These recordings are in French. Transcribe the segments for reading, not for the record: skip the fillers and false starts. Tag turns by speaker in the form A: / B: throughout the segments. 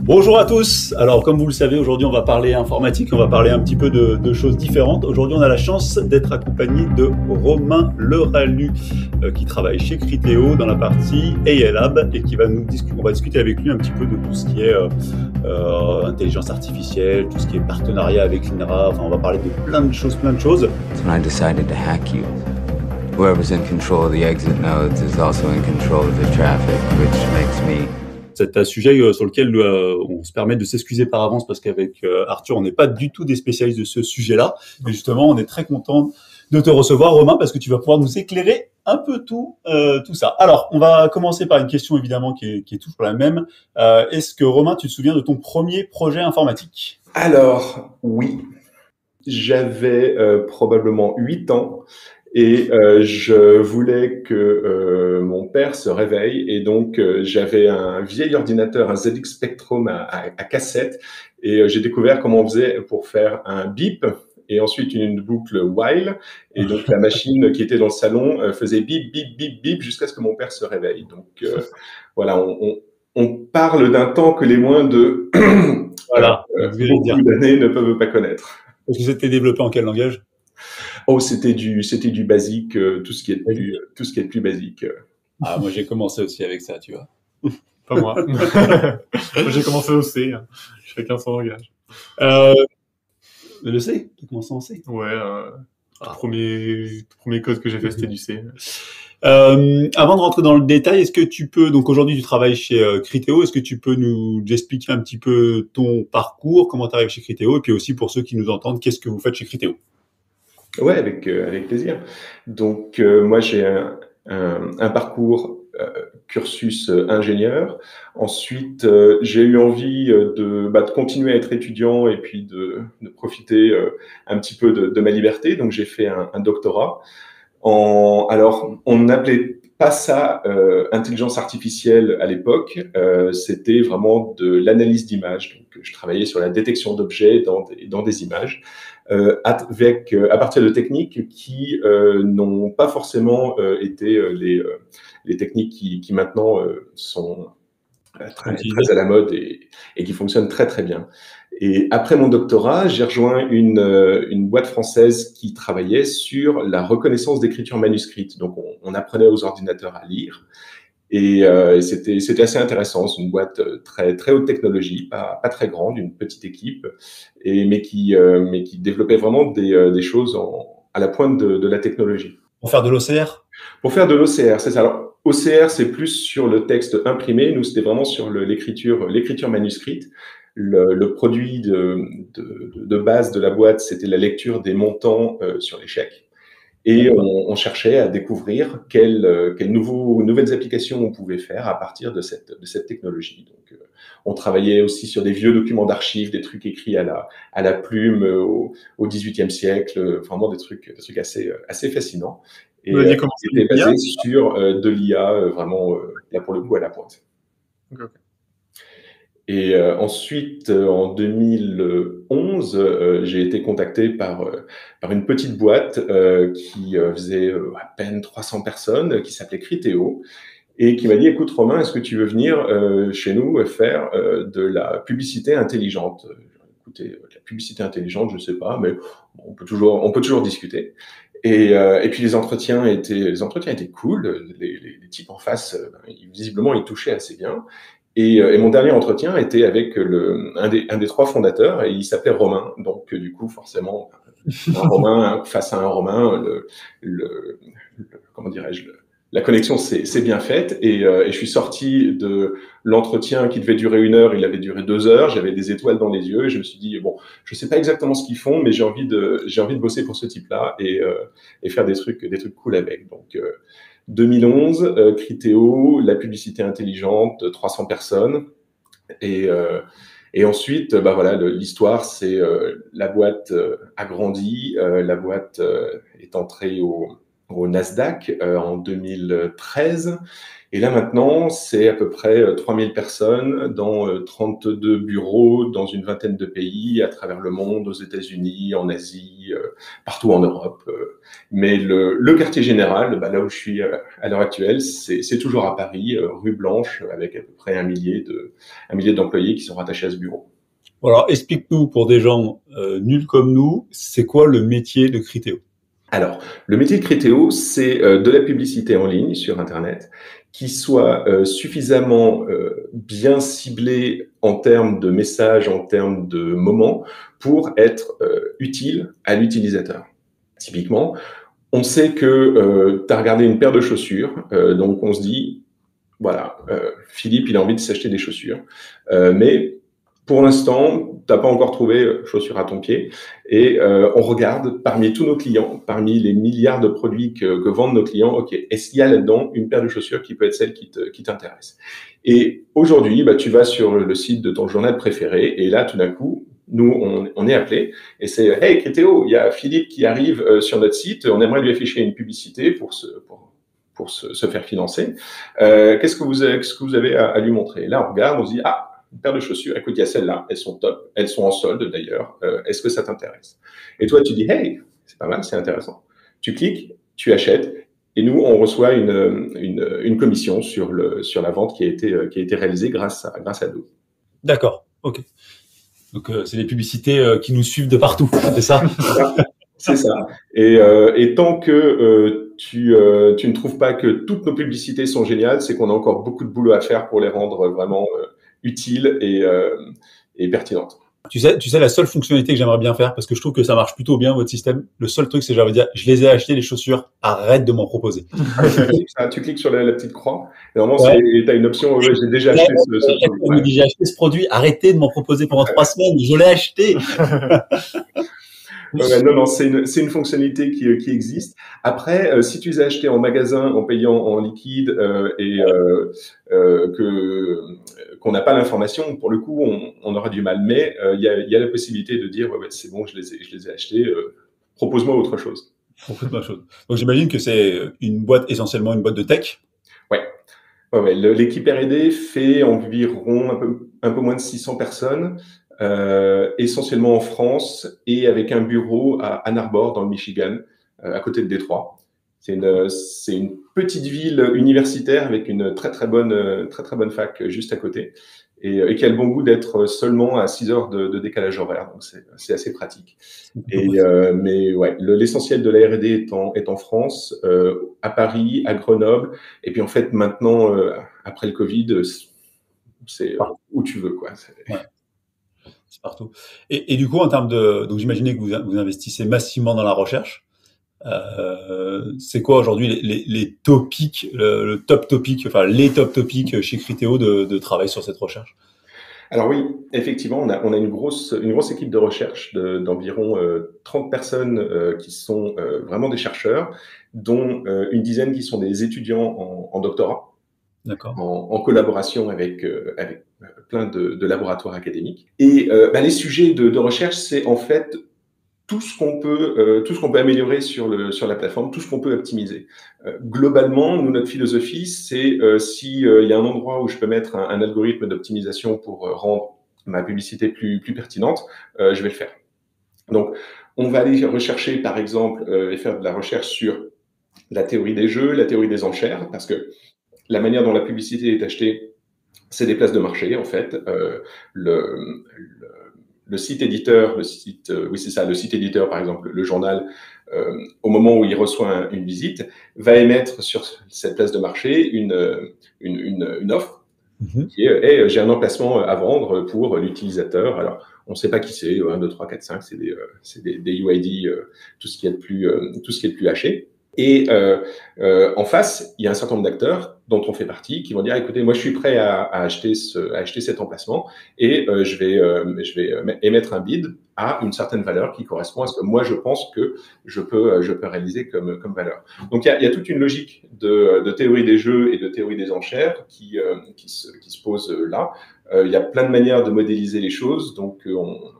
A: Bonjour à tous. Alors, comme vous le savez, aujourd'hui, on va parler informatique, on va parler un petit peu de choses différentes. Aujourd'hui, on a la chance d'être accompagné de Romain Leralu, qui travaille chez Criteo dans la partie AI Lab et qui va on va discuter avec lui un petit peu de tout ce qui est intelligence artificielle, tout ce qui est partenariat avec l'INRA. Enfin, on va parler de plein de choses.
B: When I decided to hack you, whoever's in control of the exit nodes is also in control of the traffic, which makes me...
A: C'est un sujet sur lequel on se permet de s'excuser par avance parce qu'avec Arthur, on n'est pas du tout des spécialistes de ce sujet-là. Mais justement, on est très content de te recevoir, Romain, parce que tu vas pouvoir nous éclairer un peu tout ça. Alors, on va commencer par une question évidemment qui est toujours la même. Est-ce que, Romain, tu te souviens de ton premier projet informatique?
C: Alors, oui. J'avais probablement 8 ans. Et je voulais que mon père se réveille, et donc j'avais un vieil ordinateur, un ZX Spectrum à cassette, et j'ai découvert comment on faisait pour faire un bip, et ensuite une boucle while, et donc la machine qui était dans le salon faisait bip, bip, bip, bip, jusqu'à ce que mon père se réveille. Donc voilà, on parle d'un temps que les moins de
A: Voilà,
C: beaucoup d'années ne peuvent pas connaître.
A: Est-ce que c'était développé en quel langage?
C: Oh, c'était du basique, tout ce qui est plus basique.
A: Ah, moi j'ai commencé aussi avec ça, tu vois.
D: Pas moi. Moi j'ai commencé au C. Chacun son langage.
A: Le C? Tu as commencé en C?
D: Ouais. Premier code que j'ai fait, c'était du C.
A: Avant de rentrer dans le détail, est-ce que tu peux, donc aujourd'hui tu travailles chez Criteo, est-ce que tu peux nous expliquer un petit peu ton parcours, comment tu arrives chez Criteo, et puis aussi pour ceux qui nous entendent, qu'est-ce que vous faites chez Criteo?
C: Ouais, avec plaisir. Donc moi j'ai un parcours cursus ingénieur. Ensuite j'ai eu envie de continuer à être étudiant et puis de profiter un petit peu de ma liberté. Donc j'ai fait un doctorat alors on n'appelait pas ça intelligence artificielle à l'époque, c'était vraiment de l'analyse d'images. Donc je travaillais sur la détection d'objets dans des images. À partir de techniques qui n'ont pas forcément été les techniques qui maintenant sont très à la mode et qui fonctionnent très très bien. Et après mon doctorat, j'ai rejoint une boîte française qui travaillait sur la reconnaissance d'écriture manuscrite. Donc on apprenait aux ordinateurs à lire. Et c'était assez intéressant. C'est une boîte très très haute technologie, pas très grande, une petite équipe, mais qui développait vraiment des choses à la pointe de la technologie.
A: Pour faire de l'OCR?
C: Pour faire de l'OCR, c'est ça. Alors OCR, c'est plus sur le texte imprimé. Nous, c'était vraiment sur l'écriture manuscrite. Le produit de base de la boîte, c'était la lecture des montants sur les chèques. Et on cherchait à découvrir quelles nouvelles applications on pouvait faire à partir de cette technologie. Donc, on travaillait aussi sur des vieux documents d'archives, des trucs écrits à la plume au XVIIIe siècle, vraiment des trucs assez fascinants. Et c'était basé sur de l'IA, vraiment, là pour le coup, à la pointe.
D: Okay.
C: Et ensuite, en 2011, j'ai été contacté par une petite boîte qui faisait à peine 300 personnes, qui s'appelait Criteo, et qui m'a dit: écoute Romain, est-ce que tu veux venir chez nous faire de la publicité intelligente? Écoutez, la publicité intelligente, je sais pas, mais on peut toujours discuter. Et puis les entretiens étaient cool. Les types en face, visiblement, ils touchaient assez bien. Et mon dernier entretien était avec un des 3 fondateurs, et il s'appelait Romain. Donc du coup, forcément, un Romain face à un Romain, comment dirais-je, la connexion s'est bien faite. Et je suis sorti de l'entretien qui devait durer 1 heure, il avait duré 2 heures. J'avais des étoiles dans les yeux et je me suis dit bon, je sais pas exactement ce qu'ils font, mais j'ai envie de bosser pour ce type-là et faire des trucs cool avec. Donc 2011, Criteo, la publicité intelligente, 300 personnes. Et ensuite, voilà, l'histoire, c'est la boîte a grandi, la boîte est entrée au Nasdaq en 2013. Et là maintenant, c'est à peu près 3000 personnes dans 32 bureaux, dans une vingtaine de pays à travers le monde, aux États-Unis, en Asie, partout en Europe. Mais le quartier général, là où je suis à l'heure actuelle, c'est toujours à Paris, rue Blanche, avec à peu près un millier d'employés qui sont rattachés à ce bureau.
A: Alors, explique-nous pour des gens nuls comme nous, c'est quoi le métier de Criteo?
C: Alors, le métier de Criteo, c'est de la publicité en ligne sur Internet qui soit suffisamment bien ciblée en termes de messages, en termes de moments, pour être utile à l'utilisateur. Typiquement, on sait que tu as regardé une paire de chaussures, donc on se dit, voilà, Philippe, il a envie de s'acheter des chaussures, mais pour l'instant, tu n'as pas encore trouvé chaussures à ton pied. Et on regarde parmi tous nos clients, parmi les milliards de produits que vendent nos clients, OK, est-ce qu'il y a là-dedans une paire de chaussures qui peut être celle qui t'intéresse? Et aujourd'hui, tu vas sur le site de ton journal préféré et là, tout d'un coup, nous, on est appelé et c'est « Hey, Criteo, il y a Philippe qui arrive sur notre site, on aimerait lui afficher une publicité pour se faire financer. Qu'est-ce que vous avez à lui montrer ?» Et là, on regarde, on se dit « Ah, une paire de chaussures, écoute, il y a celles-là, elles sont top, elles sont en solde d'ailleurs, est-ce que ça t'intéresse? » Et toi, tu dis, hey, c'est pas mal, c'est intéressant. Tu cliques, tu achètes, et nous, on reçoit une commission sur la vente qui a été réalisée grâce à nous.
A: D'accord, ok. Donc, c'est des publicités qui nous suivent de partout, c'est ça?
C: C'est ça. Et tant que tu ne trouves pas que toutes nos publicités sont géniales, c'est qu'on a encore beaucoup de boulot à faire pour les rendre vraiment utiles et pertinentes.
A: Tu sais, la seule fonctionnalité que j'aimerais bien faire, parce que je trouve que ça marche plutôt bien, votre système, le seul truc, c'est que j'aimerais dire, je les ai achetés, les chaussures, arrête de m'en proposer.
C: Tu cliques sur la petite croix, et normalement, tu as une option, j'ai déjà acheté ce produit.
A: Ouais. J'ai acheté ce produit, arrêtez de m'en proposer pendant 3 semaines, je l'ai acheté.
C: Non, c'est une fonctionnalité qui existe. Après, si tu les as achetés en magasin en payant en liquide et qu'on n'a pas l'information, pour le coup, on aura du mal. Mais il y a la possibilité de dire ouais, c'est bon, je les ai achetés. Propose-moi autre chose.
A: Propose-moi autre chose. Donc j'imagine que c'est essentiellement une boîte de tech.
C: Ouais. L'équipe R&D fait environ un peu moins de 600 personnes. Essentiellement en France et avec un bureau à Ann Arbor dans le Michigan, à côté de Détroit. C'est une petite ville universitaire avec une très très bonne fac juste à côté et qui a le bon goût d'être seulement à 6 heures de décalage horaire. Donc c'est assez pratique. Mais ouais, l'essentiel de la R&D est en France, à Paris, à Grenoble, et puis en fait maintenant après le Covid, c'est où tu veux quoi.
A: Ouais. C'est partout. Et du coup, en termes donc j'imaginais que vous investissez massivement dans la recherche. C'est quoi aujourd'hui les topics, le top topic, enfin les top topics chez Criteo de travail sur cette recherche?
C: Alors oui, effectivement, on a une grosse équipe de recherche d'environ 30 personnes qui sont vraiment des chercheurs, dont une dizaine qui sont des étudiants en doctorat.
A: D'accord.
C: En collaboration avec plein de laboratoires académiques. Et les sujets de recherche, c'est en fait tout ce qu'on peut améliorer sur la plateforme, tout ce qu'on peut optimiser. Globalement, notre philosophie, c'est s'il y a un endroit où je peux mettre un algorithme d'optimisation pour rendre ma publicité plus pertinente, je vais le faire. Donc, on va aller rechercher, par exemple, et faire de la recherche sur la théorie des jeux, la théorie des enchères, parce que la manière dont la publicité est achetée, c'est des places de marché, en fait. Le site éditeur, le site éditeur, par exemple, le journal, au moment où il reçoit une visite, va émettre sur cette place de marché une offre qui est hey, j'ai un emplacement à vendre pour l'utilisateur. Alors, on ne sait pas qui c'est, 1, 2, 3, 4, 5, c'est des UID, tout ce qui est le plus haché. Et en face, il y a un certain nombre d'acteurs dont on fait partie qui vont dire écoutez, moi je suis prêt à acheter cet emplacement et je vais émettre un bid à une certaine valeur qui correspond à ce que moi je pense que je peux réaliser comme valeur. Donc il y a toute une logique de théorie des jeux et de théorie des enchères qui se pose là. Il y a plein de manières de modéliser les choses, donc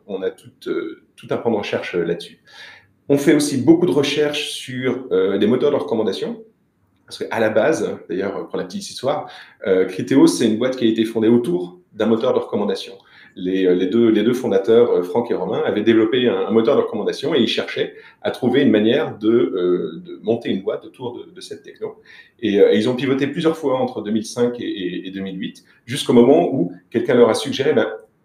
C: on a tout un pan de recherche là-dessus. On fait aussi beaucoup de recherches sur des moteurs de recommandation. Parce qu'à la base, d'ailleurs, pour la petite histoire, Criteo, c'est une boîte qui a été fondée autour d'un moteur de recommandation. les deux fondateurs, Franck et Romain, avaient développé un moteur de recommandation et ils cherchaient à trouver une manière de monter une boîte autour de cette techno. Et ils ont pivoté plusieurs fois entre 2005 et 2008, jusqu'au moment où quelqu'un leur a suggéré,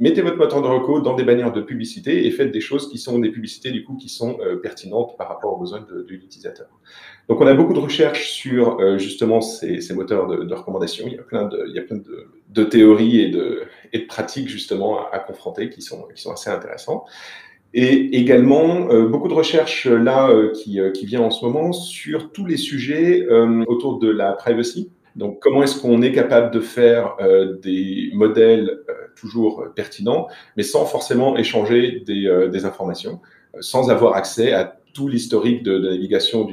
C: mettez votre moteur de reco dans des bannières de publicité et faites des choses qui sont des publicités du coup qui sont pertinentes par rapport aux besoins de l'utilisateur. Donc on a beaucoup de recherches sur justement ces moteurs de recommandation. Il y a plein de théories et de pratiques justement à confronter qui sont assez intéressants. Et également beaucoup de recherches là qui vient en ce moment sur tous les sujets autour de la privacy. Donc, comment est-ce qu'on est capable de faire des modèles toujours pertinents, mais sans forcément échanger des informations, sans avoir accès à tout l'historique de navigation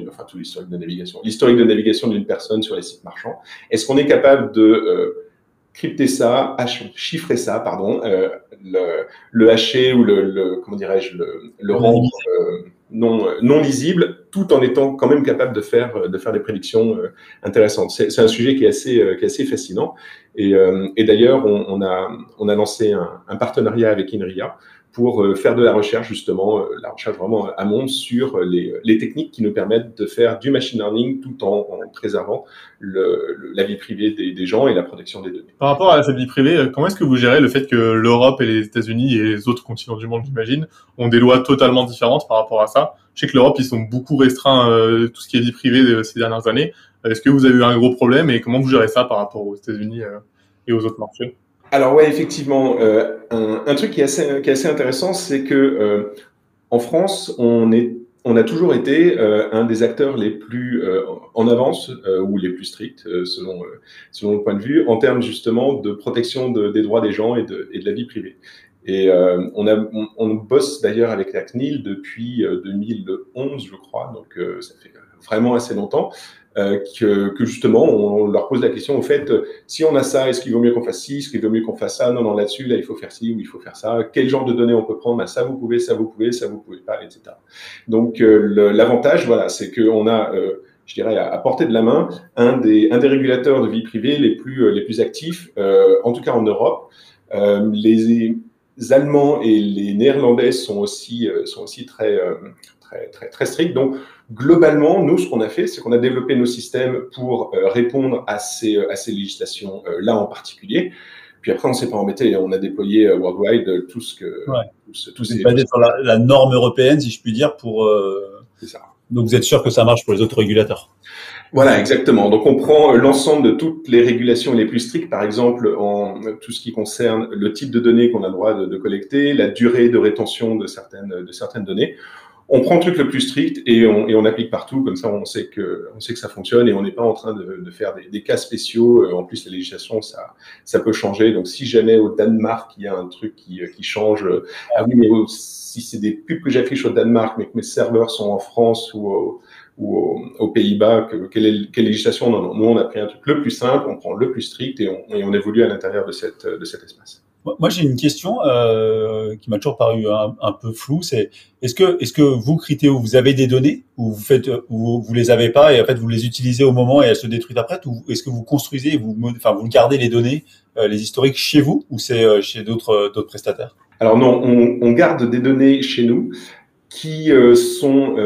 C: l'historique de navigation d'une personne sur les sites marchands. Est-ce qu'on est capable de crypter ça, chiffrer ça, pardon, le hacher ou comment dirais-je, le rendre non lisible, tout en étant quand même capable de faire des prédictions intéressantes. C'est un sujet qui est assez fascinant. Et d'ailleurs, on a lancé un partenariat avec INRIA pour faire de la recherche, justement, la recherche vraiment amont sur les techniques qui nous permettent de faire du machine learning tout en préservant la vie privée des gens et la protection des données.
D: Par rapport à cette vie privée, comment est-ce que vous gérez le fait que l'Europe et les États-Unis et les autres continents du monde, j'imagine, ont des lois totalement différentes par rapport à ça? Je sais que l'Europe, ils sont beaucoup restreints tout ce qui est vie privée ces dernières années. Est-ce que vous avez eu un gros problème et comment vous gérez ça par rapport aux États-Unis et aux autres marchés?
C: Alors ouais, effectivement, un truc qui est assez intéressant, c'est que en France, on a toujours été un des acteurs les plus en avance ou les plus stricts selon le point de vue en termes justement de protection des droits des gens et de la vie privée. Et on bosse d'ailleurs avec la CNIL depuis 2011, je crois, donc ça fait vraiment assez longtemps. Que justement, on leur pose la question, au fait, si on a ça, est-ce qu'il vaut mieux qu'on fasse ci, est-ce qu'il vaut mieux qu'on fasse ça? Non, là-dessus, là, il faut faire ci ou il faut faire ça. Quel genre de données on peut prendre? Ça, vous pouvez, ça, vous pouvez, ça, vous pouvez pas, etc. Donc, l'avantage, voilà, c'est qu'on a, je dirais, à portée de la main, un des régulateurs de vie privée les plus actifs, en tout cas en Europe. Les Allemands et les Néerlandais sont aussi très stricts. Donc, globalement, nous, ce qu'on a fait, c'est qu'on a développé nos systèmes pour répondre à ces législations-là en particulier. Puis après, on s'est pas embêté, on a déployé worldwide tout ce que...
A: Tout c'est basé sur la norme européenne, si je puis dire, pour...
C: C'est ça.
A: Donc, vous êtes sûr que ça marche pour les autres régulateurs?
C: Voilà, exactement. Donc, on prend l'ensemble de toutes les régulations les plus strictes, par exemple, en tout ce qui concerne le type de données qu'on a le droit de collecter, la durée de rétention de certaines données. On prend le truc le plus strict et on applique partout, comme ça on sait que ça fonctionne et on n'est pas en train de faire des cas spéciaux. En plus, la législation, ça peut changer. Donc, si jamais au Danemark, il y a un truc qui change, ah oui, mais si c'est des pubs que j'affiche au Danemark, mais que mes serveurs sont en France ou aux Pays-Bas, quelle législation? Non, nous, on a pris un truc le plus simple, on prend le plus strict et on évolue à l'intérieur de cet espace.
A: Moi, j'ai une question qui m'a toujours paru un peu floue. C'est est-ce que vous, Criteo, vous avez des données ou vous les avez pas et en fait vous les utilisez au moment et elles se détruisent après, ou est-ce que vous construisez, vous gardez les données, les historiques chez vous ou c'est chez d'autres prestataires?
C: Alors non, on garde des données chez nous qui sont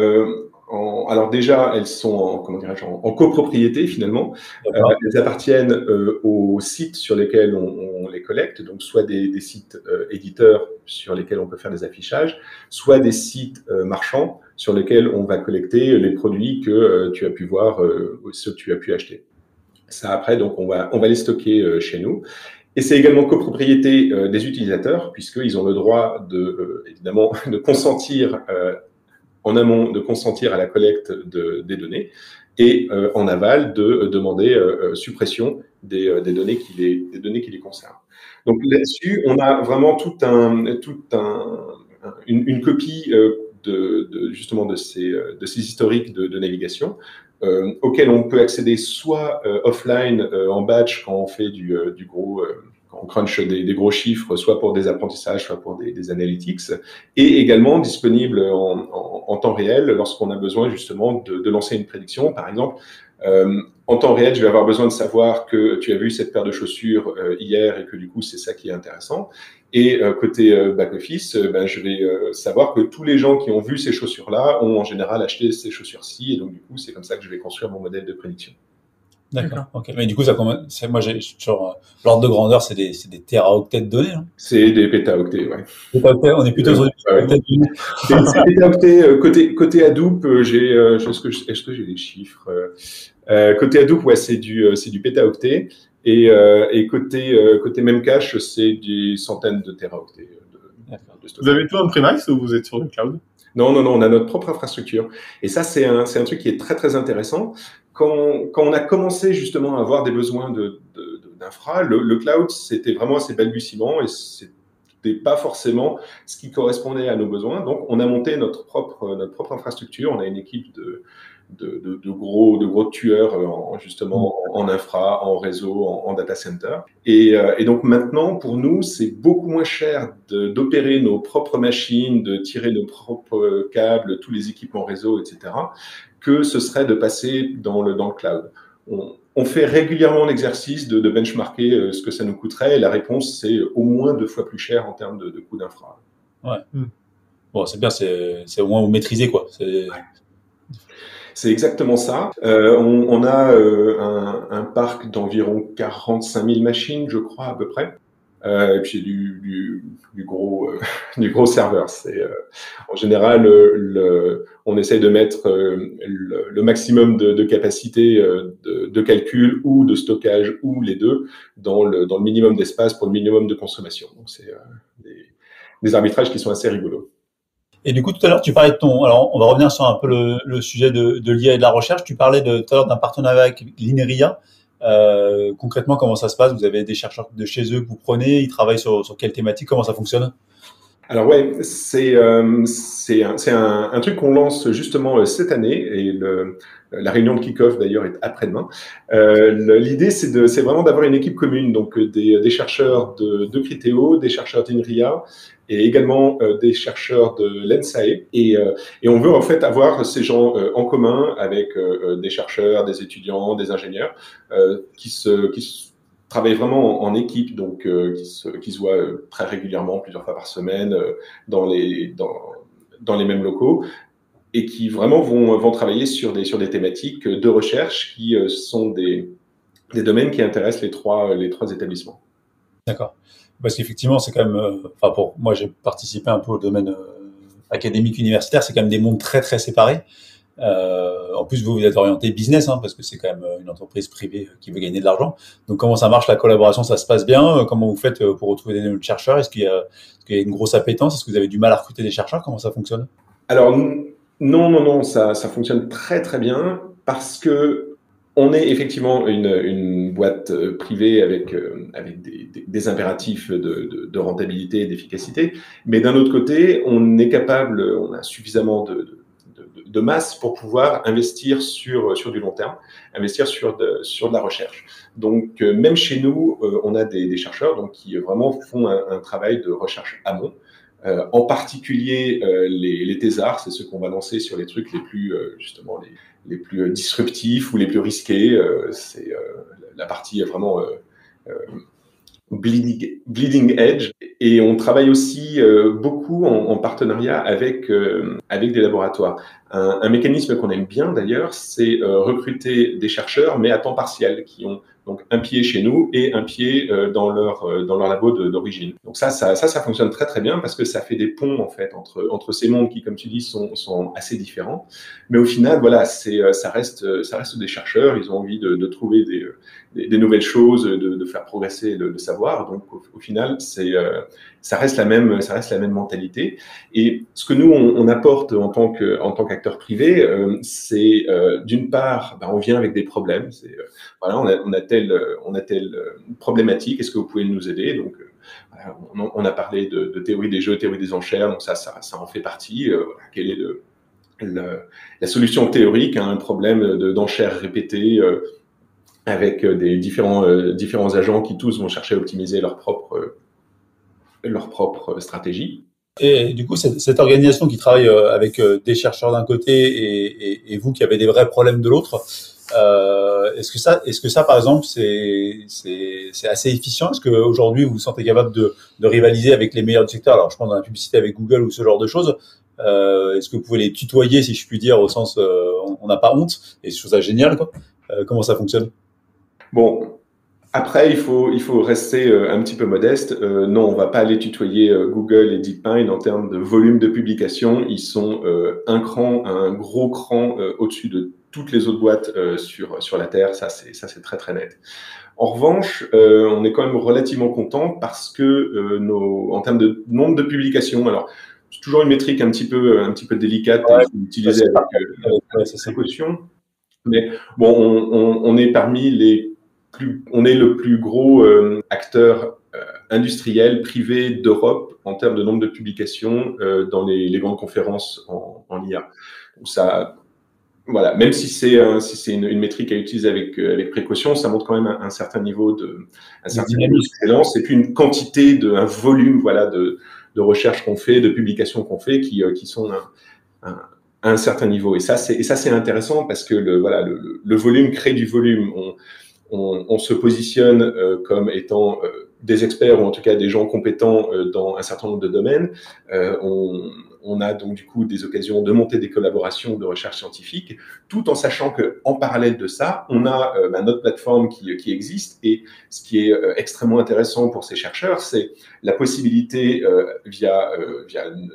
C: alors déjà, elles sont en copropriété finalement. Elles appartiennent aux sites sur lesquels on les collecte, donc soit des sites éditeurs sur lesquels on peut faire des affichages, soit des sites marchands sur lesquels on va collecter les produits que tu as pu voir, ceux que tu as pu acheter. Ça après, donc on va les stocker chez nous. Et c'est également copropriété des utilisateurs, puisqu'ils ont le droit évidemment de consentir en amont de consentir à la collecte des données et en aval de demander suppression des données qui les concernent. Donc là-dessus, on a vraiment une copie justement de ces historiques de navigation auxquels on peut accéder soit offline en batch quand on fait du gros on crunch des gros chiffres, soit pour des apprentissages, soit pour des analytics, et également disponible en temps réel lorsqu'on a besoin justement de lancer une prédiction. Par exemple, En temps réel, je vais avoir besoin de savoir que tu as vu cette paire de chaussures hier et que du coup, c'est ça qui est intéressant. Et côté back-office, je vais savoir que tous les gens qui ont vu ces chaussures-là ont en général acheté ces chaussures-ci. Et donc, du coup, c'est comme ça que je vais construire mon modèle de prédiction.
A: D'accord. Ok. Mais du coup, moi, j'ai genre l'ordre de grandeur, c'est des téraoctets de données. Hein.
C: C'est des pétaoctets, ouais.
A: Pétaoctets, on est plutôt sur des pétaoctets de données.
C: C'est pétaoctets. Côté Hadoop, est-ce que j'ai des chiffres côté Hadoop, ouais, c'est du pétaoctet. Et côté Memcache, c'est des centaines de téraoctets de stockage.
D: Vous avez tout on-premise ou vous êtes sur le cloud?
C: Non, on a notre propre infrastructure. Et ça, c'est un truc qui est très, très intéressant. Quand on a commencé justement à avoir des besoins d'infra, le cloud, c'était vraiment assez balbutiement et c'était pas forcément ce qui correspondait à nos besoins. Donc, on a monté notre propre infrastructure. On a une équipe de gros tueurs justement en infra, en réseau, en data center. Et donc maintenant, pour nous, c'est beaucoup moins cher d'opérer nos propres machines, de tirer nos propres câbles, tous les équipements réseau, etc., que ce serait de passer dans le cloud. On fait régulièrement l'exercice de benchmarker ce que ça nous coûterait, et la réponse, c'est au moins 2 fois plus cher en termes de coût d'infra.
A: Ouais. Bon, c'est bien, c'est au moins vous maîtrisez, quoi.
C: C'est exactement ça. On a un parc d'environ 45 000 machines, je crois, à peu près. Et puis du gros serveur. En général, on essaye de mettre le maximum de capacité de calcul ou de stockage ou les deux dans le minimum d'espace pour le minimum de consommation. Donc c'est des arbitrages qui sont assez rigolos.
A: Et du coup, tout à l'heure, tu parlais de alors, on va revenir sur un peu le sujet de l'IA et de la recherche. Tu parlais tout à l'heure d'un partenariat avec l'INRIA. Concrètement, comment ça se passe? Vous avez des chercheurs de chez eux que vous prenez, ils travaillent sur quelle thématique? Comment ça fonctionne?
C: Alors ouais, c'est un truc qu'on lance justement cette année et la réunion de kick-off d'ailleurs est après-demain. L'idée c'est vraiment d'avoir une équipe commune, donc des chercheurs de Criteo, des chercheurs d'INRIA et également des chercheurs de l'ENSAE et on veut en fait avoir ces gens en commun avec des chercheurs, des étudiants, des ingénieurs qui travaillent vraiment en équipe, donc qui se voient très régulièrement, plusieurs fois par semaine, dans les mêmes locaux, et qui vraiment vont travailler sur des thématiques de recherche qui sont des domaines qui intéressent les trois établissements.
A: D'accord. Parce qu'effectivement, c'est quand même, pour moi, j'ai participé un peu au domaine académique universitaire, c'est quand même des mondes très très séparés. En plus, vous êtes orienté business, parce que c'est quand même une entreprise privée qui veut gagner de l'argent. Donc, comment ça marche la collaboration? Ça se passe bien? Comment vous faites pour retrouver des chercheurs? Est-ce qu'il y a une grosse appétence? Est-ce que vous avez du mal à recruter des chercheurs? Comment ça fonctionne?
C: Alors, non, ça fonctionne très très bien parce que on est effectivement une boîte privée avec des impératifs de rentabilité et d'efficacité, mais d'un autre côté, on a suffisamment de masse pour pouvoir investir sur du long terme, investir sur de la recherche. Donc, même chez nous, on a des chercheurs qui vraiment font un travail de recherche amont. En particulier, les thésards, c'est ceux qu'on va lancer sur les trucs les plus, justement, les plus disruptifs ou les plus risqués. C'est la partie vraiment bleeding edge. Et on travaille aussi beaucoup en partenariat avec des laboratoires. Un mécanisme qu'on aime bien d'ailleurs, c'est recruter des chercheurs, mais à temps partiel, qui ont donc un pied chez nous et un pied dans leur labo d'origine. Donc ça fonctionne très très bien parce que ça fait des ponts en fait entre ces mondes qui, comme tu dis, sont assez différents. Mais au final, voilà, ça reste des chercheurs. Ils ont envie de trouver des nouvelles choses, de faire progresser le savoir. Donc au final, ça reste la même mentalité. Et ce que nous on apporte en tant qu'acteur privé, c'est d'une part, on vient avec des problèmes. Voilà, on a telle problématique. Est-ce que vous pouvez nous aider? Donc on a parlé de théorie des jeux, théorie des enchères. Donc ça en fait partie. Quelle est la solution théorique à un problème d'enchères répétées avec des différents agents qui tous vont chercher à optimiser leur propre stratégie.
A: Et du coup, cette organisation qui travaille avec des chercheurs d'un côté et vous qui avez des vrais problèmes de l'autre, Est-ce que ça, par exemple, c'est assez efficient? Est-ce qu'aujourd'hui, vous vous sentez capable de rivaliser avec les meilleurs du secteur? Alors, je pense dans la publicité avec Google ou ce genre de choses. Est-ce que vous pouvez les tutoyer, si je puis dire, au sens, on n'a pas honte, et je trouve ça génial, quoi. Comment ça fonctionne?
C: Bon, après, il faut rester un petit peu modeste. Non, on va pas aller tutoyer Google et DeepMind en termes de volume de publication. Ils sont un gros cran au-dessus de toutes les autres boîtes sur la Terre. Ça, c'est très très net. En revanche, on est quand même relativement content parce que en termes de nombre de publications, alors c'est toujours une métrique un petit peu délicate et il faut l'utiliser avec précaution. Mais bon, on est parmi on est le plus gros acteur industriel privé d'Europe en termes de nombre de publications dans les grandes conférences en IA. Donc ça, voilà, même si c'est une métrique à utiliser avec précaution, ça montre quand même un certain niveau d'excellence et puis une quantité un volume, voilà, de recherches qu'on fait, de publications qu'on fait qui sont à un certain niveau. Et ça c'est intéressant parce que le volume crée du volume. On se positionne comme étant des experts ou en tout cas des gens compétents dans un certain nombre de domaines. On a donc du coup des occasions de monter des collaborations de recherche scientifique, tout en sachant que en parallèle de ça, on a notre plateforme qui existe. Et ce qui est extrêmement intéressant pour ces chercheurs, c'est la possibilité via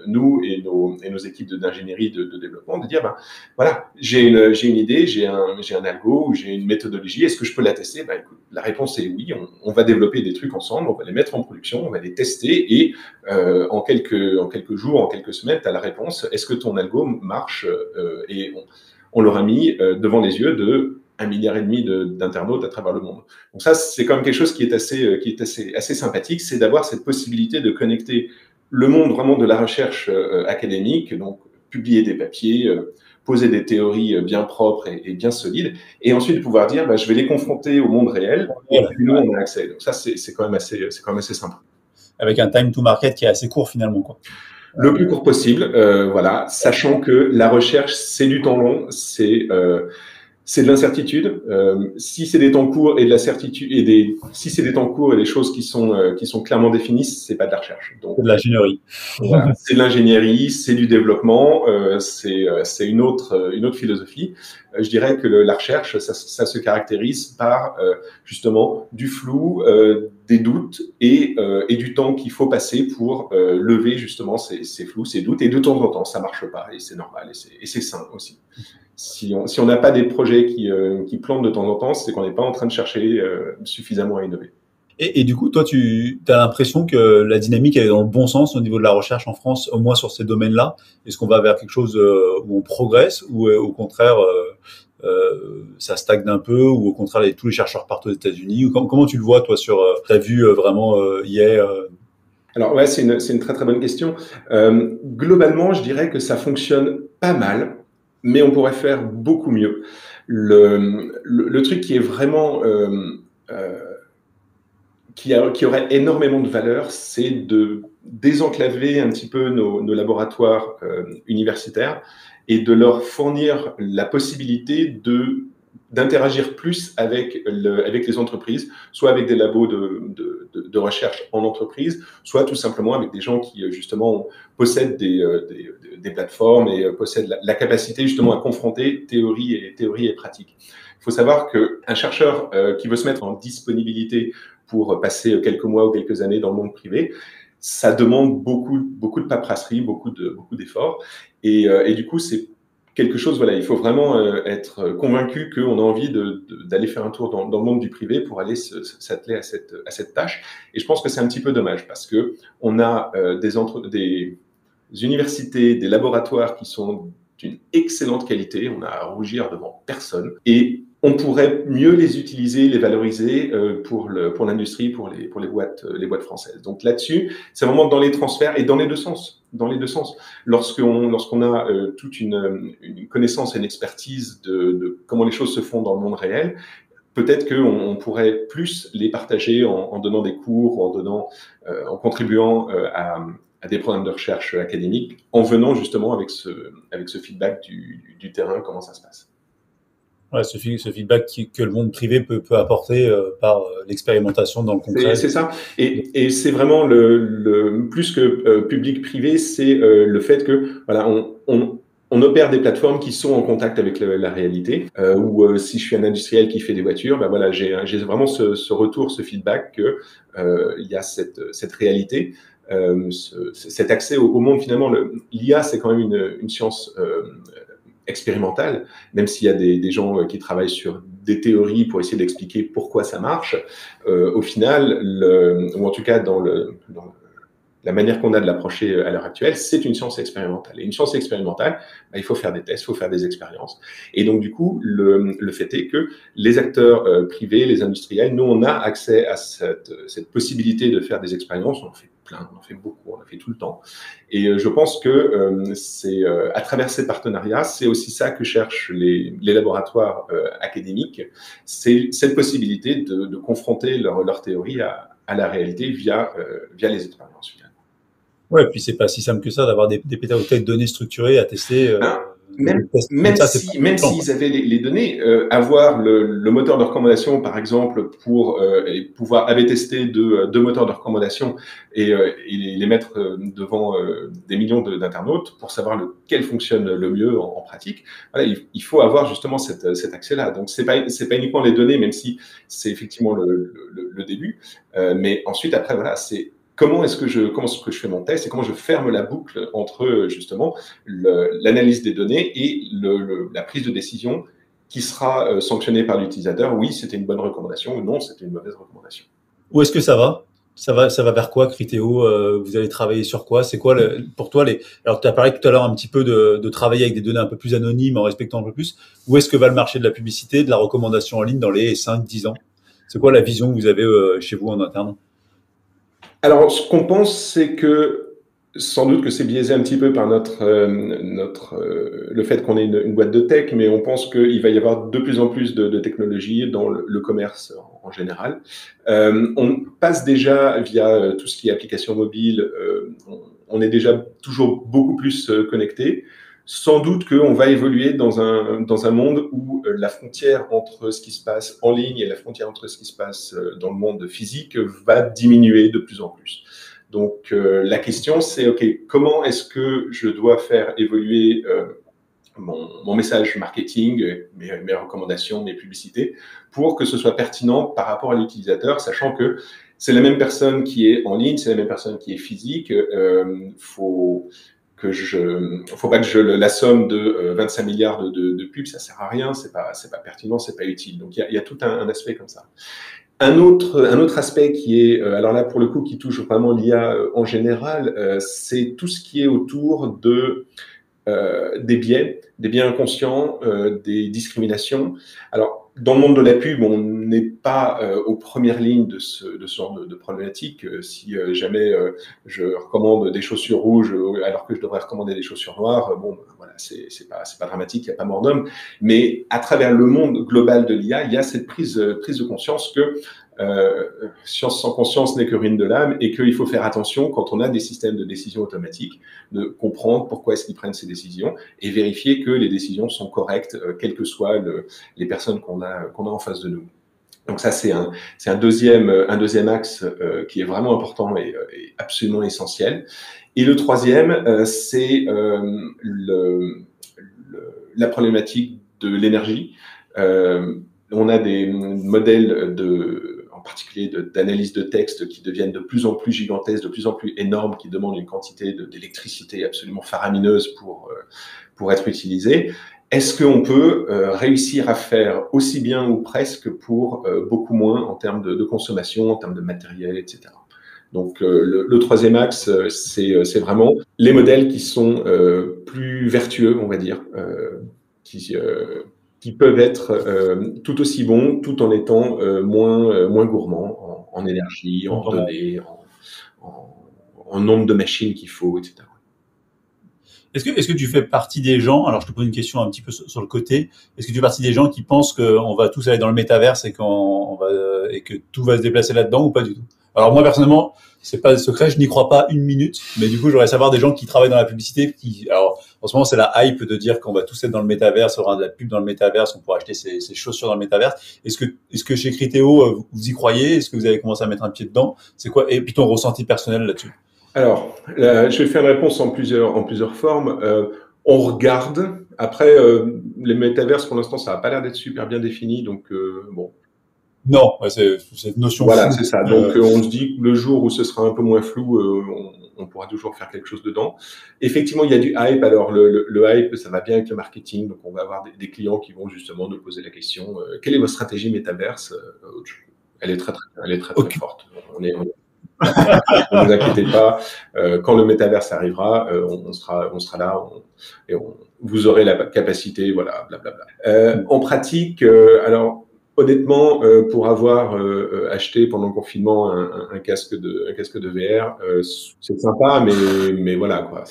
C: nous et nos équipes d'ingénierie de développement de dire voilà, j'ai une idée, j'ai un algo ou j'ai une méthodologie, est-ce que je peux la tester? Écoute, la réponse est oui, on va développer des trucs ensemble, on va les mettre en production, on va les tester et en quelques jours, en quelques semaines, tu as la réponse, est-ce que ton algo marche? Et on l'aura mis devant les yeux de 1,5 milliard d'internautes à travers le monde. Donc ça, c'est quand même quelque chose qui est assez sympathique, c'est d'avoir cette possibilité de connecter le monde vraiment de la recherche académique, donc publier des papiers, poser des théories bien propres et bien solides, et ensuite pouvoir dire, je vais les confronter au monde réel, et puis nous, on a accès. Donc ça, c'est quand même assez sympa.
A: Avec un time to market qui est assez court finalement, quoi.
C: Le plus court possible, voilà, sachant que la recherche, c'est du temps long, c'est de l'incertitude. Si c'est des temps courts et de la certitude si c'est des temps courts et des choses qui sont clairement définies, c'est pas de la recherche. Donc
A: c'est de l'ingénierie.
C: Voilà, c'est de l'ingénierie, c'est du développement, c'est une autre philosophie. Je dirais que la recherche, ça se caractérise par justement du flou, des doutes et du temps qu'il faut passer pour lever justement ces flous, ces doutes. Et de temps en temps, ça marche pas et c'est normal et c'est sain aussi. Si on n'a pas des projets qui plantent de temps en temps, c'est qu'on n'est pas en train de chercher suffisamment à innover.
A: Et du coup, toi, tu as l'impression que la dynamique elle est dans le bon sens au niveau de la recherche en France, au moins sur ces domaines-là. Est-ce qu'on va vers quelque chose où on progresse ou au contraire ça stagne un peu ou au contraire tous les chercheurs partent aux États-Unis ou comment tu le vois toi sur t'as vu vraiment hier
C: Alors ouais, c'est une très très bonne question. Globalement, je dirais que ça fonctionne pas mal, mais on pourrait faire beaucoup mieux. Le truc qui est vraiment qui aurait énormément de valeur, c'est de désenclaver un petit peu nos laboratoires universitaires et de leur fournir la possibilité d'interagir plus avec les entreprises, soit avec des labos de recherche en entreprise, soit tout simplement avec des gens qui justement possèdent des plateformes et possèdent la capacité justement à confronter théorie et pratique. Il faut savoir qu'un chercheur qui veut se mettre en disponibilité pour passer quelques mois ou quelques années dans le monde privé, ça demande beaucoup de paperasserie, beaucoup d'efforts. Et du coup, c'est quelque chose, voilà, il faut vraiment être convaincu qu'on a envie d'aller faire un tour dans le monde du privé pour aller s'atteler à cette tâche. Et je pense que c'est un petit peu dommage parce que on a des universités, des laboratoires qui sont d'une excellente qualité, on a à rougir devant personne. Et on pourrait mieux les utiliser, les valoriser pour l'industrie, pour les boîtes françaises. Donc là-dessus, c'est vraiment dans les transferts et dans les deux sens. Lorsqu'on a toute une connaissance et une expertise de comment les choses se font dans le monde réel, peut-être qu'on pourrait plus les partager en donnant des cours, en contribuant à des programmes de recherche académique, en venant justement avec ce feedback du terrain, comment ça se passe.
A: Ouais, ce feedback que le monde privé peut apporter par l'expérimentation dans le concret.
C: C'est ça. Et c'est vraiment plus que public-privé, c'est le fait que voilà, on opère des plateformes qui sont en contact avec la réalité. Ou si je suis un industriel qui fait des voitures, ben voilà, j'ai vraiment ce retour, ce feedback que il y a cette réalité, cet accès au monde. Finalement, l'IA, c'est quand même une science expérimentale, même s'il y a des gens qui travaillent sur des théories pour essayer d'expliquer pourquoi ça marche. Au final, ou en tout cas dans la manière qu'on a de l'approcher à l'heure actuelle, c'est une science expérimentale. Et une science expérimentale, il faut faire des tests, il faut faire des expériences. Et donc, du coup, le fait est que les acteurs privés, les industriels, nous, on a accès à cette possibilité de faire des expériences. On en fait plein, on en fait beaucoup, on en fait tout le temps. Et je pense que c'est à travers ces partenariats, c'est aussi ça que cherchent les laboratoires académiques. C'est cette possibilité de confronter leur théorie à la réalité via les expériences.
A: Ouais, puis c'est pas si simple que ça d'avoir des pétaoctets de données structurées à tester.
C: Même s'ils avaient les données, avoir le moteur de recommandation, par exemple, pour pouvoir avait testé deux moteurs de recommandation et les mettre devant des millions d'internautes pour savoir lequel fonctionne le mieux en pratique. Voilà, il faut avoir justement cet accès-là. Donc c'est pas uniquement les données, même si c'est effectivement le début, mais ensuite après voilà, c'est comment est-ce que je fais mon test et comment je ferme la boucle entre justement l'analyse des données et la prise de décision qui sera sanctionnée par l'utilisateur. Oui, c'était une bonne recommandation ou non, c'était une mauvaise recommandation.
A: Où est-ce que ça va ? Ça va vers quoi, Criteo ? Vous allez travailler sur quoi ? C'est quoi pour toi Alors, tu as parlé tout à l'heure un petit peu de travailler avec des données un peu plus anonymes en respectant un peu plus. Où est-ce que va le marché de la publicité, de la recommandation en ligne dans les 5-10 ans ? C'est quoi la vision que vous avez chez vous en interne ?
C: Alors, ce qu'on pense, c'est que sans doute que c'est biaisé un petit peu par le fait qu'on est une boîte de tech, mais on pense qu'il va y avoir de plus en plus de technologies dans le commerce en général. On passe déjà via tout ce qui est application mobile, on est déjà toujours beaucoup plus connecté. Sans doute qu'on va évoluer dans un monde où la frontière entre ce qui se passe en ligne et la frontière entre ce qui se passe dans le monde physique va diminuer de plus en plus. Donc la question c'est ok, comment est-ce que je dois faire évoluer mon message marketing, mes recommandations, mes publicités, pour que ce soit pertinent par rapport à l'utilisateur, sachant que c'est la même personne qui est en ligne, c'est la même personne qui est physique. Faut pas que je l'assomme de 25 milliards de pubs, ça sert à rien, c'est pas pertinent, c'est pas utile. Donc il y a tout un aspect comme ça. Un autre aspect qui est, alors là pour le coup, qui touche vraiment l'IA en général, c'est tout ce qui est autour des biais inconscients, des discriminations. Alors dans le monde de la pub, on n'est pas aux premières lignes de ce genre de problématique. Si jamais je recommande des chaussures rouges alors que je devrais recommander des chaussures noires, voilà, c'est pas dramatique, il n'y a pas mort d'homme. Mais à travers le monde global de l'IA, il y a cette prise de conscience que science sans conscience n'est que ruine de l'âme et qu'il faut faire attention quand on a des systèmes de décision automatiques, de comprendre pourquoi est-ce qu'ils prennent ces décisions et vérifier que les décisions sont correctes, quelles que soient les personnes qu'on a en face de nous. Donc ça, c'est un deuxième axe qui est vraiment important et absolument essentiel. Et le troisième, c'est la problématique de l'énergie. On a des modèles en particulier d'analyse de texte qui deviennent de plus en plus gigantesques, de plus en plus énormes, qui demandent une quantité d'électricité absolument faramineuse pour être utilisés. Est-ce qu'on peut réussir à faire aussi bien ou presque pour beaucoup moins en termes de consommation, en termes de matériel, etc. Donc le troisième axe, c'est vraiment les modèles qui sont plus vertueux, on va dire, qui peuvent être tout aussi bons, tout en étant moins gourmands en énergie, en données, en nombre de machines qu'il faut, etc.
A: Est-ce que tu fais partie des gens, alors je te pose une question un petit peu sur le côté, est-ce que tu fais partie des gens qui pensent qu'on va tous aller dans le métaverse et que tout va se déplacer là-dedans ou pas du tout ? Alors moi personnellement, c'est pas secret, je n'y crois pas une minute, mais du coup, j'aurais savoir des gens qui travaillent dans la publicité, alors en ce moment, c'est la hype de dire qu'on va tous être dans le métaverse, on aura de la pub dans le métaverse, on pourra acheter ses chaussures dans le métaverse. Est-ce que chez Criteo, vous y croyez? Est-ce que vous avez commencé à mettre un pied dedans? C'est quoi? Et puis ton ressenti personnel là-dessus?
C: Alors, je vais faire une réponse en plusieurs formes. On regarde. Après, les métaverses, pour l'instant, ça n'a pas l'air d'être super bien défini, donc bon.
A: Non, ouais, c'est cette notion.
C: Voilà, c'est ça. Donc, on se dit que le jour où ce sera un peu moins flou, on pourra toujours faire quelque chose dedans. Effectivement, il y a du hype. Alors, le hype, ça va bien avec le marketing. Donc, on va avoir des clients qui vont justement nous poser la question quelle est votre stratégie métaverse? Elle est très forte. Ne vous inquiétez pas. Quand le métaverse arrivera, on sera là et vous aurez la capacité, voilà, blablabla. En pratique, alors. Honnêtement, pour avoir acheté pendant le confinement un casque de VR, c'est sympa, mais voilà quoi.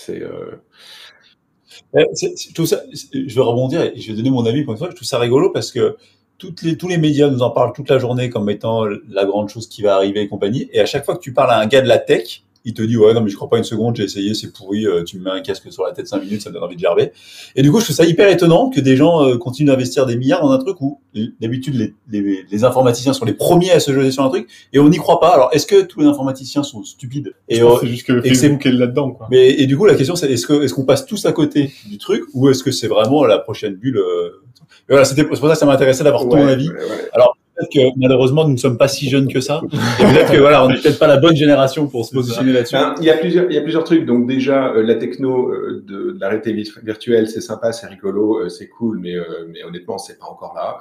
A: Je trouve ça, je vais rebondir et je vais donner mon avis pour une fois. Je trouve ça rigolo parce que tous les médias nous en parlent toute la journée comme étant la grande chose qui va arriver et compagnie. Et à chaque fois que tu parles à un gars de la tech, il te dit ouais non mais je crois pas une seconde, j'ai essayé, c'est pourri, tu me mets un casque sur la tête 5 minutes, ça me donne envie de gerber. Et du coup je trouve ça hyper étonnant que des gens continuent d'investir des milliards dans un truc où d'habitude les informaticiens sont les premiers à se jeter sur un truc et on n'y croit pas. Alors est-ce que tous les informaticiens sont stupides?
D: Et c'est juste que Facebook est là-dedans quoi.
A: Mais et du coup la question c'est est-ce qu'on passe tous à côté du truc ou est-ce que c'est vraiment la prochaine bulle? Voilà, c'est pour ça que ça m'intéressait d'avoir ton avis. Ouais. Alors peut-être que malheureusement nous ne sommes pas si jeunes que ça. Et peut-être que voilà, on n'est peut-être pas la bonne génération pour se positionner là-dessus.
C: Il y a plusieurs trucs. Donc déjà la techno de la réalité virtuelle, c'est sympa, c'est rigolo, c'est cool, mais honnêtement c'est pas encore là.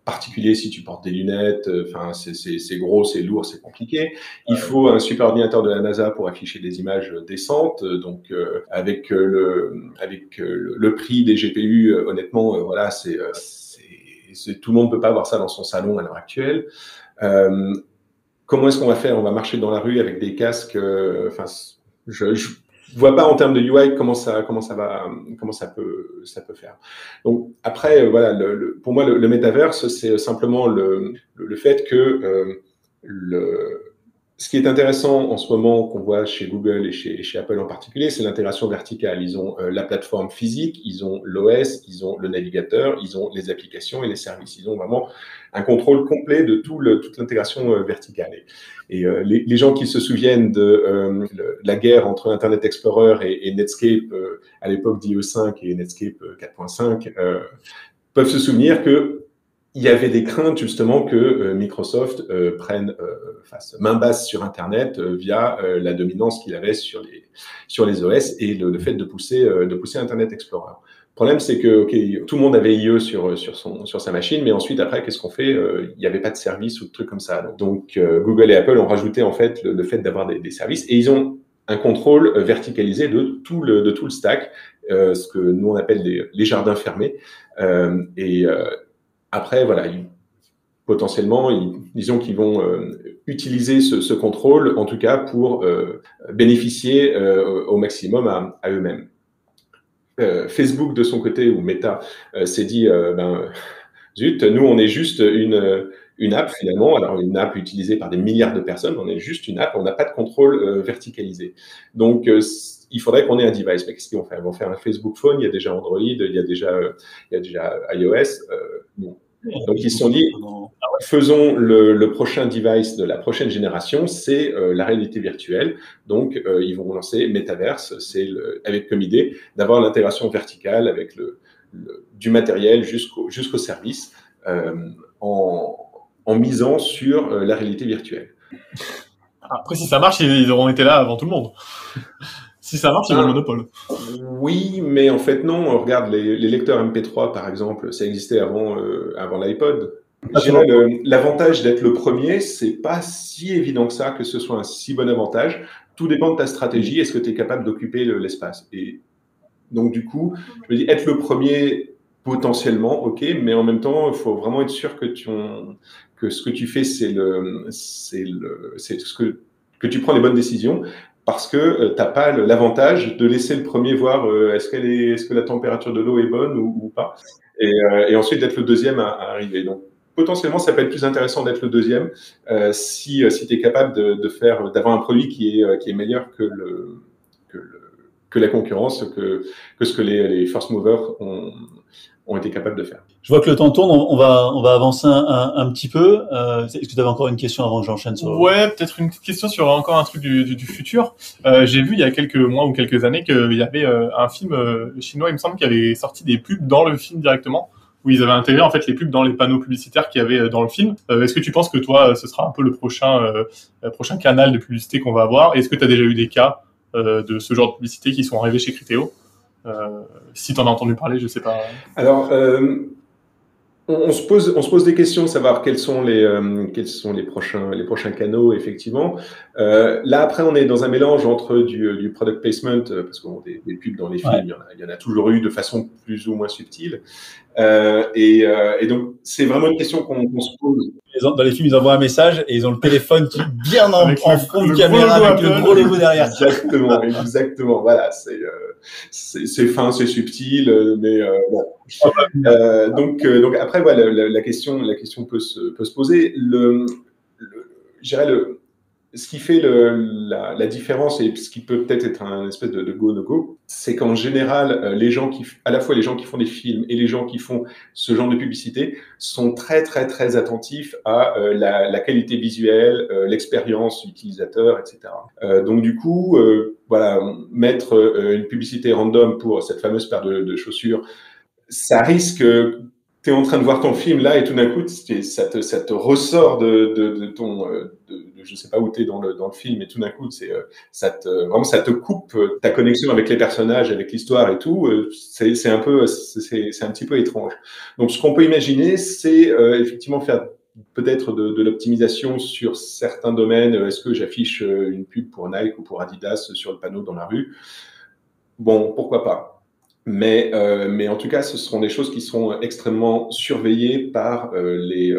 C: Particulier si tu portes des lunettes, enfin c'est gros, c'est lourd, c'est compliqué. Il faut un super ordinateur de la NASA pour afficher des images décentes. Donc avec le prix des GPU, honnêtement, voilà, tout le monde peut pas avoir ça dans son salon à l'heure actuelle. Comment est-ce qu'on va faire? On va marcher dans la rue avec des casques. Enfin, je vois pas en termes de UI comment ça peut faire. Donc après voilà, pour moi le métaverse c'est simplement le fait que ce qui est intéressant en ce moment qu'on voit chez Google et chez Apple en particulier, c'est l'intégration verticale. Ils ont la plateforme physique, ils ont l'OS, ils ont le navigateur, ils ont les applications et les services. Ils ont vraiment un contrôle complet de toute l'intégration verticale. Et les gens qui se souviennent de la guerre entre Internet Explorer et Netscape à l'époque d'IE5 et Netscape 4.5 peuvent se souvenir que il y avait des craintes justement que Microsoft fasse main basse sur Internet via la dominance qu'il avait sur les OS et le fait de pousser Internet Explorer. Le problème, c'est que tout le monde avait IE sur sa machine, mais ensuite après, qu'est-ce qu'on fait? Il n'y avait pas de service ou de trucs comme ça. Donc Google et Apple ont rajouté en fait le fait d'avoir des services et ils ont un contrôle verticalisé de tout le stack, ce que nous on appelle les jardins fermés. Après, voilà, potentiellement, disons qu'ils vont utiliser ce contrôle, en tout cas, pour bénéficier au maximum à eux-mêmes. Facebook, de son côté, ou Meta, s'est dit, zut, nous, on est juste une app, finalement. Alors, une app utilisée par des milliards de personnes, on est juste une app, on n'a pas de contrôle verticalisé. Donc, il faudrait qu'on ait un device. Mais qu'est-ce qu'ils vont faire? Ils vont faire un Facebook Phone, il y a déjà Android, il y a déjà iOS. Bon. Donc, ils se sont dit, faisons le prochain device de la prochaine génération, c'est la réalité virtuelle. Donc, ils vont lancer Metaverse, avec comme idée d'avoir l'intégration verticale avec du matériel jusqu'au service en misant sur la réalité virtuelle.
D: Après, si ça marche, ils auront été là avant tout le monde. Si ça marche, ils ont le monopole.
C: Oui, mais en fait, non. Regarde, les lecteurs MP3, par exemple, ça existait avant l'iPod. L'avantage d'être le premier, c'est pas si évident que ça, que ce soit un si bon avantage. Tout dépend de ta stratégie. Est-ce que tu es capable d'occuper l'espace? Et donc, du coup, je me dis, être le premier, potentiellement, ok, mais en même temps, il faut vraiment être sûr que ce que tu fais, que tu prends les bonnes décisions. Parce que t'as pas l'avantage de laisser le premier voir est-ce que la température de l'eau est bonne ou pas, et ensuite d'être le deuxième à arriver. Donc potentiellement, ça peut être plus intéressant d'être le deuxième si tu es capable d'avoir un produit qui est meilleur que la concurrence, que ce que les first movers ont été capables de faire.
A: Je vois que le temps tourne, on va avancer un petit peu. Est-ce que tu avais encore une question avant que j'enchaîne sur...
D: Ouais, peut-être une petite question sur encore un truc du futur. J'ai vu il y a quelques mois ou quelques années qu'il y avait un film chinois, il me semble, qui avait sorti des pubs dans le film directement, où ils avaient intégré en fait les pubs dans les panneaux publicitaires qu'il y avait dans le film. Est-ce que tu penses que toi, ce sera un peu le prochain canal de publicité qu'on va avoir? Est-ce que tu as déjà eu des cas de ce genre de publicité qui sont arrivés chez Criteo? Si tu en as entendu parler, je sais pas.
C: Alors, on se pose des questions, savoir quels sont les prochains canaux, effectivement. Là, après, on est dans un mélange entre du product placement, parce que des pubs dans les films, il y en a toujours eu de façon plus ou moins subtile. Et donc, c'est vraiment une question qu'on se pose.
A: Dans les films, ils envoient un message et ils ont le téléphone bien en fond de caméra avec le gros logo derrière.
C: Exactement. Voilà, c'est fin, c'est subtil, mais bon. Donc après, voilà, la question peut se poser. Je dirais ce qui fait la différence et ce qui peut peut-être être un espèce de go-no-go, c'est qu'en général, à la fois les gens qui font des films et les gens qui font ce genre de publicité sont très, très, très attentifs à la qualité visuelle, l'expérience utilisateur, etc. Donc du coup, voilà, mettre une publicité random pour cette fameuse paire de chaussures, ça risque... tu es en train de voir ton film là et tout d'un coup ça te ressort de ton je sais pas où tu es dans le film et tout d'un coup ça te coupe ta connexion avec les personnages, avec l'histoire et tout, c'est un petit peu étrange. Donc ce qu'on peut imaginer, c'est effectivement faire peut-être de l'optimisation sur certains domaines. Est-ce que j'affiche une pub pour Nike ou pour Adidas sur le panneau dans la rue? Bon, pourquoi pas. Mais en tout cas, ce seront des choses qui seront extrêmement surveillées par les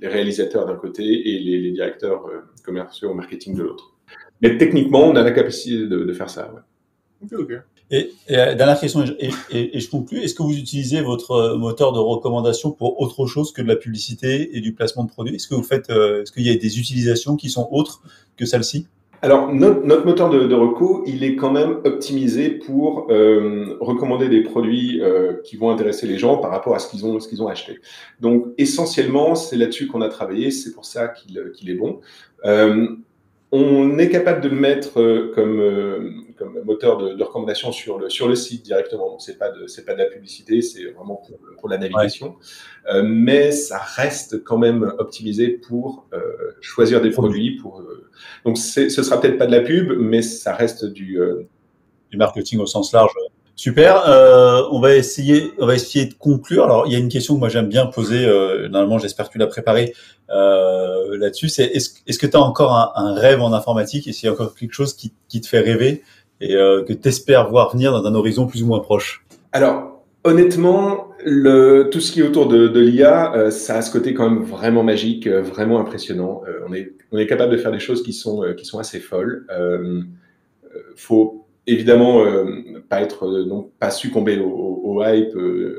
C: réalisateurs d'un côté et les directeurs commerciaux au marketing de l'autre. Mais techniquement, on a la capacité de faire ça. Ouais.
D: Ok.
A: Et dernière question, et je conclue, est-ce que vous utilisez votre moteur de recommandation pour autre chose que de la publicité et du placement de produits? Est-ce qu'il y a des utilisations qui sont autres que celles-ci?
C: Alors, notre moteur de reco, il est quand même optimisé pour recommander des produits qui vont intéresser les gens par rapport à ce qu'ils ont acheté. Donc, essentiellement, c'est là-dessus qu'on a travaillé. C'est pour ça qu'il est bon. On est capable de le mettre comme moteur de recommandation sur le site directement. Donc, c'est pas de la publicité, c'est vraiment pour la navigation. Ouais. Mais ça reste quand même optimisé pour choisir des produits. Donc, ce sera peut-être pas de la pub, mais ça reste du
A: marketing au sens large. Super. On va essayer de conclure. Alors, il y a une question que moi j'aime bien poser. Normalement, j'espère que tu l'as préparée là-dessus. C'est est-ce que tu as encore un rêve en informatique? Est-ce qu'il y a encore quelque chose qui te fait rêver et que tu espères voir venir dans un horizon plus ou moins proche?
C: Alors, honnêtement, tout ce qui est autour de l'IA, ça a ce côté quand même vraiment magique, vraiment impressionnant. On est capable de faire des choses qui sont assez folles. Faut évidemment pas succomber au hype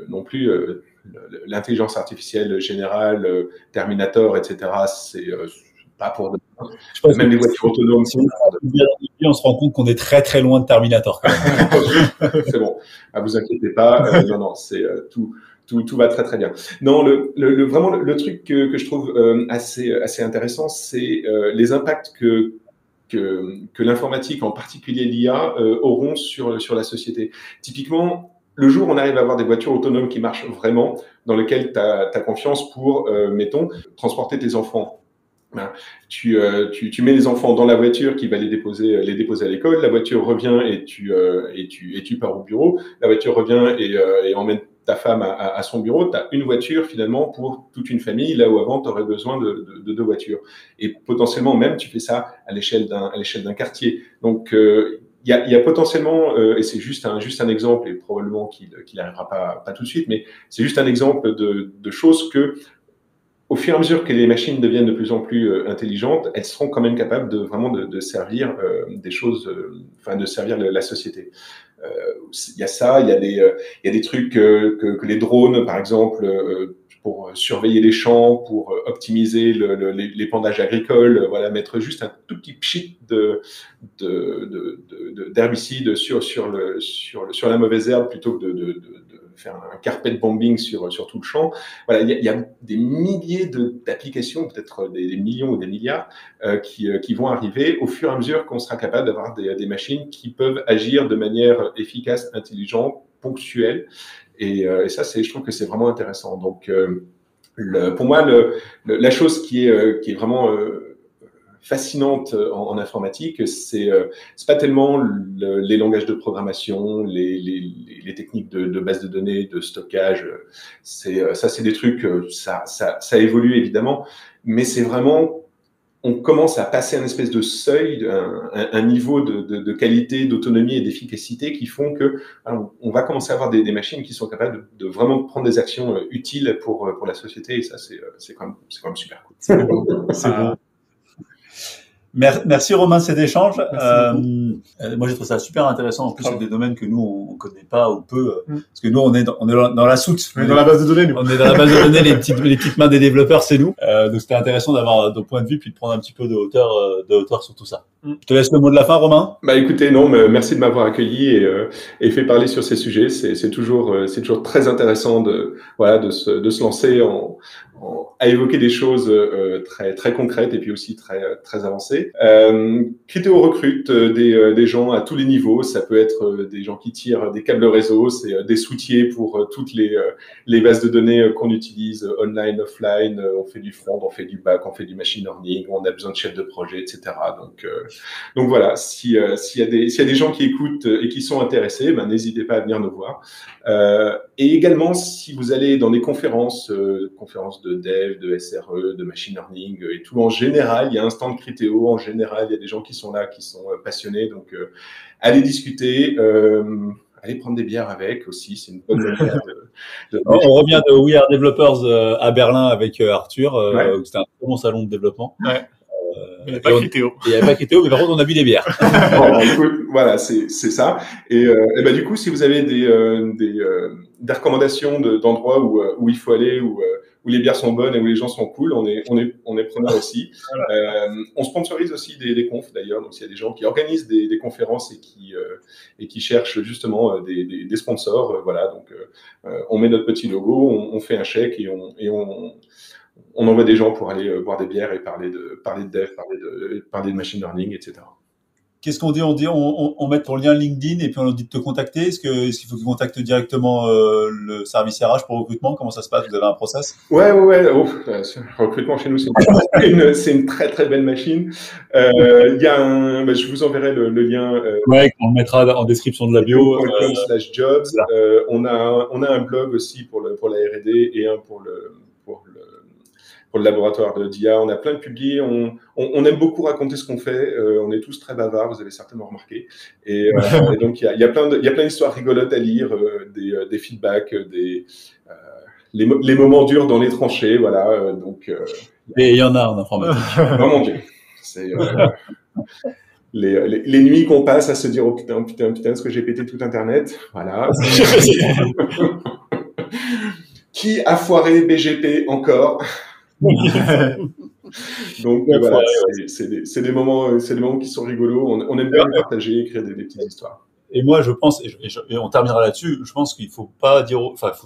C: non plus. L'intelligence artificielle générale, Terminator, etc. C'est pas pour demain. Même les voitures autonomes.
A: On se rend compte qu'on est très très loin de Terminator.
C: C'est bon, vous inquiétez pas. Non, c'est tout va très très bien. Non, vraiment le truc que je trouve assez intéressant, c'est les impacts que l'informatique, en particulier l'IA, auront sur la société. Typiquement, le jour où on arrive à avoir des voitures autonomes qui marchent vraiment, dans lesquelles tu as confiance pour, mettons, transporter tes enfants. Tu mets les enfants dans la voiture qui va les déposer à l'école, la voiture revient et tu pars au bureau, la voiture revient et emmène ta femme à son bureau. Tu as une voiture finalement pour toute une famille, là où avant tu aurais besoin de deux voitures. Et potentiellement même tu fais ça à l'échelle d'un quartier. Donc il y a potentiellement, et c'est juste un exemple, et probablement qu'il n'arrivera pas tout de suite, mais c'est juste un exemple de choses que, au fur et à mesure que les machines deviennent de plus en plus intelligentes, elles seront quand même capables de servir des choses, de servir la société. Il y a ça, il y a des trucs que les drones, par exemple, pour surveiller les champs, pour optimiser les pendages agricoles, voilà, mettre juste un tout petit pchit d'herbicide sur la mauvaise herbe plutôt que de faire un carpet bombing sur tout le champ. Voilà, il y a des milliers d'applications, peut-être des millions ou des milliards, qui vont arriver au fur et à mesure qu'on sera capable d'avoir des machines qui peuvent agir de manière efficace, intelligente, ponctuelle. Et ça, je trouve que c'est vraiment intéressant. Donc, pour moi, la chose qui est vraiment fascinante en informatique, c'est pas tellement les langages de programmation, les techniques de base de données, de stockage. C'est des trucs, ça évolue évidemment, mais c'est vraiment, on commence à passer un espèce de seuil, un niveau de qualité, d'autonomie et d'efficacité qui font que on va commencer à avoir des machines qui sont capables de vraiment prendre des actions utiles pour la société. Et ça, c'est quand même super cool.
A: C'est bon. Merci Romain, cet échange. Moi, j'ai trouvé ça super intéressant. En plus, c'est des domaines que nous, on connaît pas ou peu. Parce que nous, on est dans la soute.
D: On est dans la base de données, nous.
A: On est dans la base de données, les petites mains des développeurs, c'est nous. Donc, c'était intéressant d'avoir nos points de vue puis de prendre un petit peu de hauteur sur tout ça. Je te laisse le mot de la fin, Romain.
C: Bah, écoutez, non, mais merci de m'avoir accueilli et fait parler sur ces sujets. C'est toujours très intéressant de se lancer à évoquer des choses très très concrètes et puis aussi très avancées. Criteo recrute des gens à tous les niveaux. Ça peut être des gens qui tirent des câbles réseau, c'est des soutiers pour toutes les bases de données qu'on utilise online, offline. On fait du front, on fait du back, on fait du machine learning. On a besoin de chefs de projet, etc. Donc voilà, s'il y a des gens qui écoutent et qui sont intéressés, n'hésitez pas à venir nous voir. Et également, si vous allez dans des conférences de dev, de SRE, de machine learning et tout, en général, il y a un stand Criteo. En général, il y a des gens qui sont là, qui sont passionnés. Donc, allez discuter. Allez prendre des bières avec aussi, c'est une bonne manière
A: On revient de We Are Developers à Berlin avec Arthur, où c'était un très bon salon de développement.
D: Ouais. Il n'y avait pas Criteo.
A: Il n'y avait pas Criteo, mais par contre, on a bu des bières.
C: Bon, écoute, voilà, c'est ça. Et du coup, si vous avez des recommandations d'endroits où il faut aller, où les bières sont bonnes et où les gens sont cool, on est preneurs aussi. Voilà. On sponsorise aussi des confs d'ailleurs. Donc, s'il y a des gens qui organisent des conférences et qui cherchent justement des sponsors, voilà. Donc, on met notre petit logo, on fait un chèque et on envoie des gens pour aller boire des bières et parler de dev, parler de machine learning, etc.
A: Qu'est-ce qu'on dit? On met ton lien LinkedIn et puis on leur dit de te contacter. Est-ce qu'il faut qu'ils contactent directement le service RH pour recrutement? Comment ça se passe? Vous avez un process?
C: Ouais. Recrutement chez nous, c'est une très très belle machine. Je vous enverrai le lien.
A: On le mettra en description de la bio.
C: /jobs. On a un blog aussi pour la R&D et un pour le laboratoire de d'IA. On a plein de publiés. On aime beaucoup raconter ce qu'on fait. On est tous très bavards, vous avez certainement remarqué. Et donc, il y a plein d'histoires rigolotes à lire, des feedbacks, les moments durs dans les tranchées, voilà.
A: Et il y en a en informatique.
C: Vraiment bien. C'est les nuits qu'on passe à se dire oh putain, est-ce que j'ai pété tout Internet? Voilà. Qui a foiré BGP encore? Donc voilà, c'est des moments qui sont rigolos. On aime bien partager, écrire des petites histoires.
A: Et moi, je pense, et on terminera là-dessus, je pense qu'il faut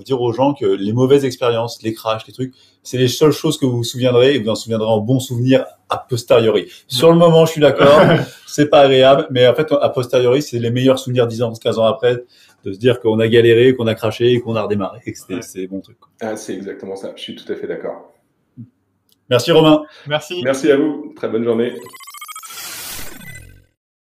A: dire aux gens que les mauvaises expériences, les crashs, les trucs, c'est les seules choses que vous vous souviendrez et vous en souviendrez en bon souvenir a posteriori. Sur le moment, je suis d'accord, c'est pas agréable, mais en fait, a posteriori, c'est les meilleurs souvenirs 10 ans, 15 ans après, de se dire qu'on a galéré, qu'on a craché et qu'on a redémarré, et que c'est bon truc.
C: Ah, c'est exactement ça. Je suis tout à fait d'accord.
A: Merci Romain.
D: Merci.
C: Merci à vous. Très bonne journée.